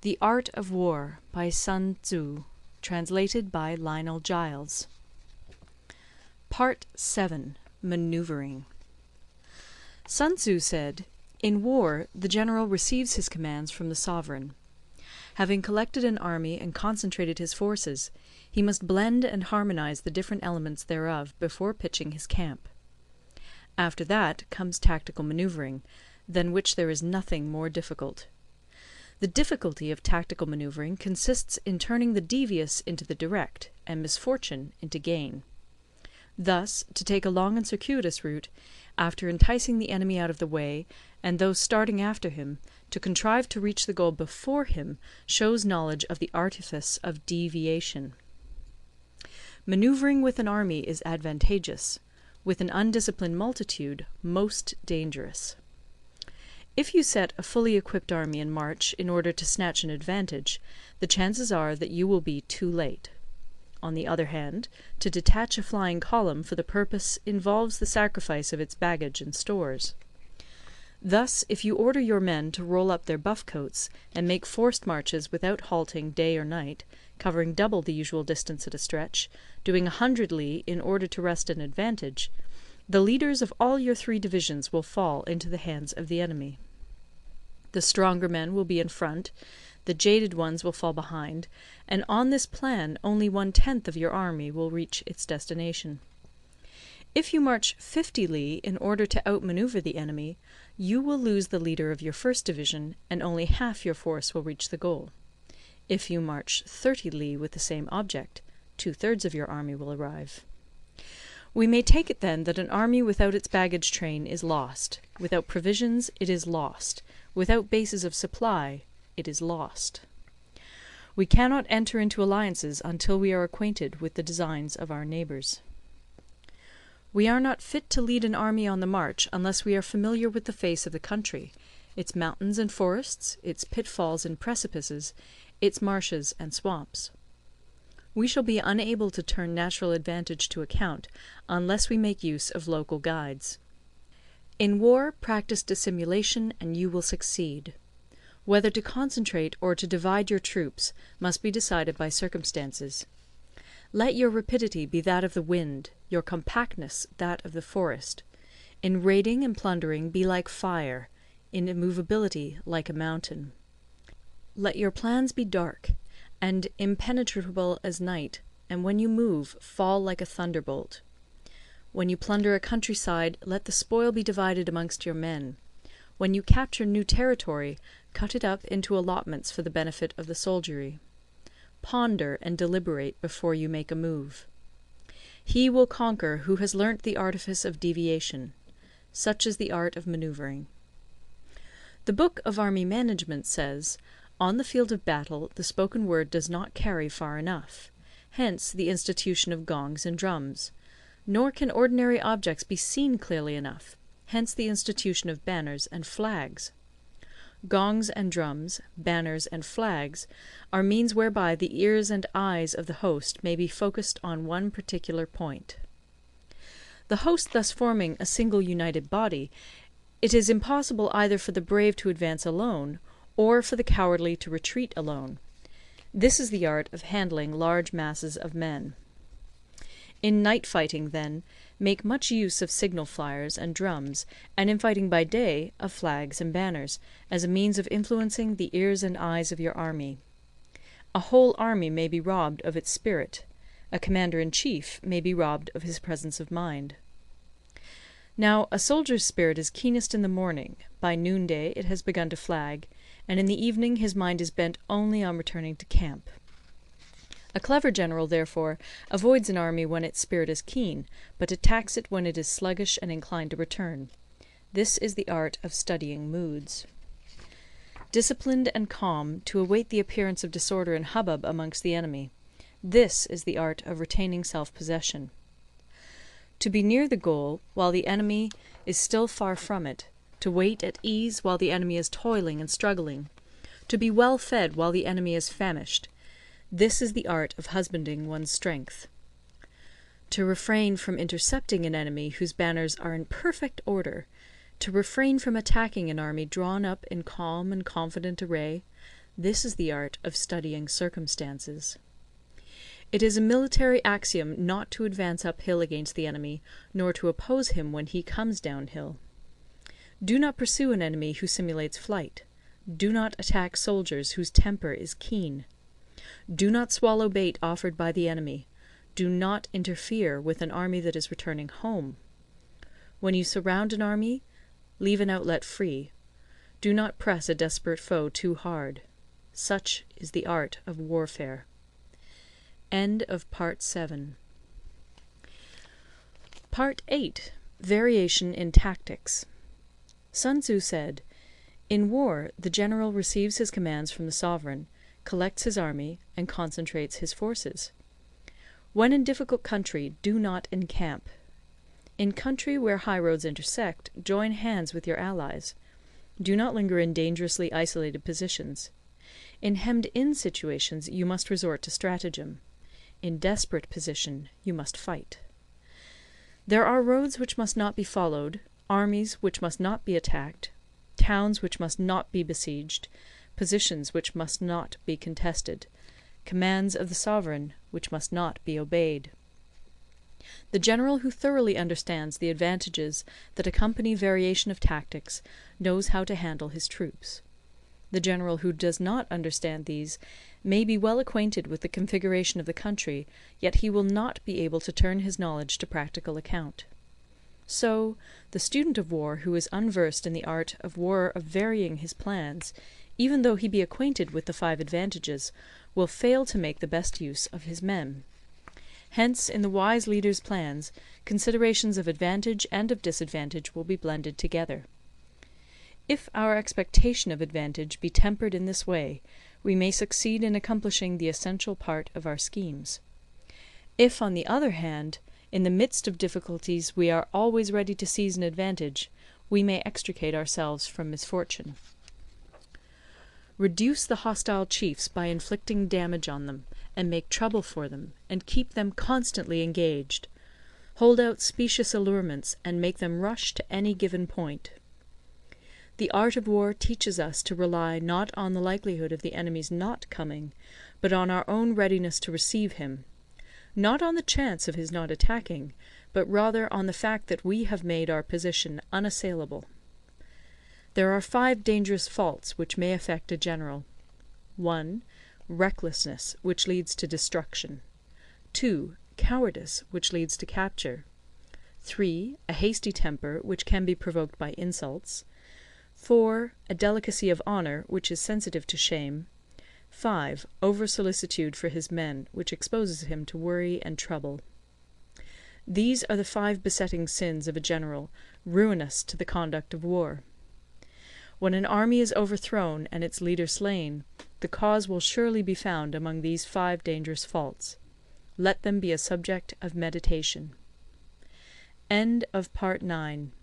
The Art of War by Sun Tzu, translated by Lionel Giles. Part 7. Maneuvering. Sun Tzu said, "In war the general receives his commands from the sovereign. Having collected an army and concentrated his forces, he must blend and harmonize the different elements thereof before pitching his camp. After that comes tactical maneuvering, than which there is nothing more difficult. The difficulty of tactical maneuvering consists in turning the devious into the direct, and misfortune into gain. Thus, to take a long and circuitous route, after enticing the enemy out of the way, and those starting after him, to contrive to reach the goal before him, shows knowledge of the artifice of deviation. Maneuvering with an army is advantageous; with an undisciplined multitude, most dangerous. If you set a fully equipped army in march in order to snatch an advantage, the chances are that you will be too late. On the other hand, to detach a flying column for the purpose involves the sacrifice of its baggage and stores. Thus, if you order your men to roll up their buff coats, and make forced marches without halting day or night, covering double the usual distance at a stretch, doing 100 li in order to wrest an advantage, the leaders of all your 3 divisions will fall into the hands of the enemy. The stronger men will be in front, the jaded ones will fall behind, and on this plan only 1/10 of your army will reach its destination. If you march 50 li in order to outmanoeuvre the enemy, you will lose the leader of your first division, and only half your force will reach the goal. If you march 30 li with the same object, 2/3 of your army will arrive. We may take it then that an army without its baggage train is lost; without provisions, it is lost; without bases of supply, it is lost. We cannot enter into alliances until we are acquainted with the designs of our neighbours. We are not fit to lead an army on the march unless we are familiar with the face of the country, its mountains and forests, its pitfalls and precipices, its marshes and swamps. We shall be unable to turn natural advantage to account unless we make use of local guides. In war, practice dissimulation and you will succeed. Whether to concentrate or to divide your troops must be decided by circumstances. Let your rapidity be that of the wind, your compactness that of the forest. In raiding and plundering be like fire, in immovability like a mountain. Let your plans be dark, and impenetrable as night, and when you move, fall like a thunderbolt. When you plunder a countryside, let the spoil be divided amongst your men. When you capture new territory, cut it up into allotments for the benefit of the soldiery. Ponder and deliberate before you make a move. He will conquer who has learnt the artifice of deviation. Such is the art of manoeuvring. The Book of Army Management says, "On the field of battle the spoken word does not carry far enough. Hence the institution of gongs and drums. Nor can ordinary objects be seen clearly enough. Hence the institution of banners and flags. Gongs and drums, banners and flags, are means whereby the ears and eyes of the host may be focused on one particular point. The host thus forming a single united body, it is impossible either for the brave to advance alone, or for the cowardly to retreat alone. This is the art of handling large masses of men. In night fighting, then, make much use of signal flyers and drums, and in fighting by day, of flags and banners, as a means of influencing the ears and eyes of your army. A whole army may be robbed of its spirit; a commander-in-chief may be robbed of his presence of mind. Now, a soldier's spirit is keenest in the morning; by noonday it has begun to flag, and in the evening his mind is bent only on returning to camp. A clever general, therefore, avoids an army when its spirit is keen, but attacks it when it is sluggish and inclined to return. This is the art of studying moods. Disciplined and calm, to await the appearance of disorder and hubbub amongst the enemy. This is the art of retaining self-possession. To be near the goal while the enemy is still far from it, to wait at ease while the enemy is toiling and struggling, to be well fed while the enemy is famished. This is the art of husbanding one's strength. To refrain from intercepting an enemy whose banners are in perfect order, to refrain from attacking an army drawn up in calm and confident array, This is the art of studying circumstances. It is a military axiom not to advance uphill against the enemy, nor to oppose him when he comes downhill. Do not pursue an enemy who simulates flight. Do not attack soldiers whose temper is keen. Do not swallow bait offered by the enemy. Do not interfere with an army that is returning home. When you surround an army, leave an outlet free. Do not press a desperate foe too hard. Such is the art of warfare. End of Part 7. Part 8. Variation in Tactics. Sun Tzu said, "In war, the general receives his commands from the sovereign, collects his army, and concentrates his forces. When in difficult country, do not encamp. In country where high roads intersect, join hands with your allies. Do not linger in dangerously isolated positions. In hemmed-in situations, you must resort to stratagem. In desperate position, you must fight. There are roads which must not be followed, armies which must not be attacked, towns which must not be besieged, positions which must not be contested, commands of the sovereign which must not be obeyed." The general who thoroughly understands the advantages that accompany variation of tactics knows how to handle his troops. The general who does not understand these may be well acquainted with the configuration of the country, yet he will not be able to turn his knowledge to practical account. So, the student of war who is unversed in the art of war of varying his plans, even though he be acquainted with the 5 advantages, will fail to make the best use of his men. Hence, in the wise leader's plans, considerations of advantage and of disadvantage will be blended together. If our expectation of advantage be tempered in this way, we may succeed in accomplishing the essential part of our schemes. If, on the other hand, in the midst of difficulties we are always ready to seize an advantage, we may extricate ourselves from misfortune. Reduce the hostile chiefs by inflicting damage on them, and make trouble for them, and keep them constantly engaged. Hold out specious allurements, and make them rush to any given point. The art of war teaches us to rely not on the likelihood of the enemy's not coming, but on our own readiness to receive him; not on the chance of his not attacking, but rather on the fact that we have made our position unassailable. There are 5 dangerous faults which may affect a general. 1. Recklessness, which leads to destruction. 2. Cowardice, which leads to capture. 3. A hasty temper, which can be provoked by insults. 4. A delicacy of honour, which is sensitive to shame. 5. Over-solicitude for his men, which exposes him to worry and trouble. These are the 5 besetting sins of a general, ruinous to the conduct of war. When an army is overthrown and its leader slain, the cause will surely be found among these 5 dangerous faults. Let them be a subject of meditation. End of Part 9.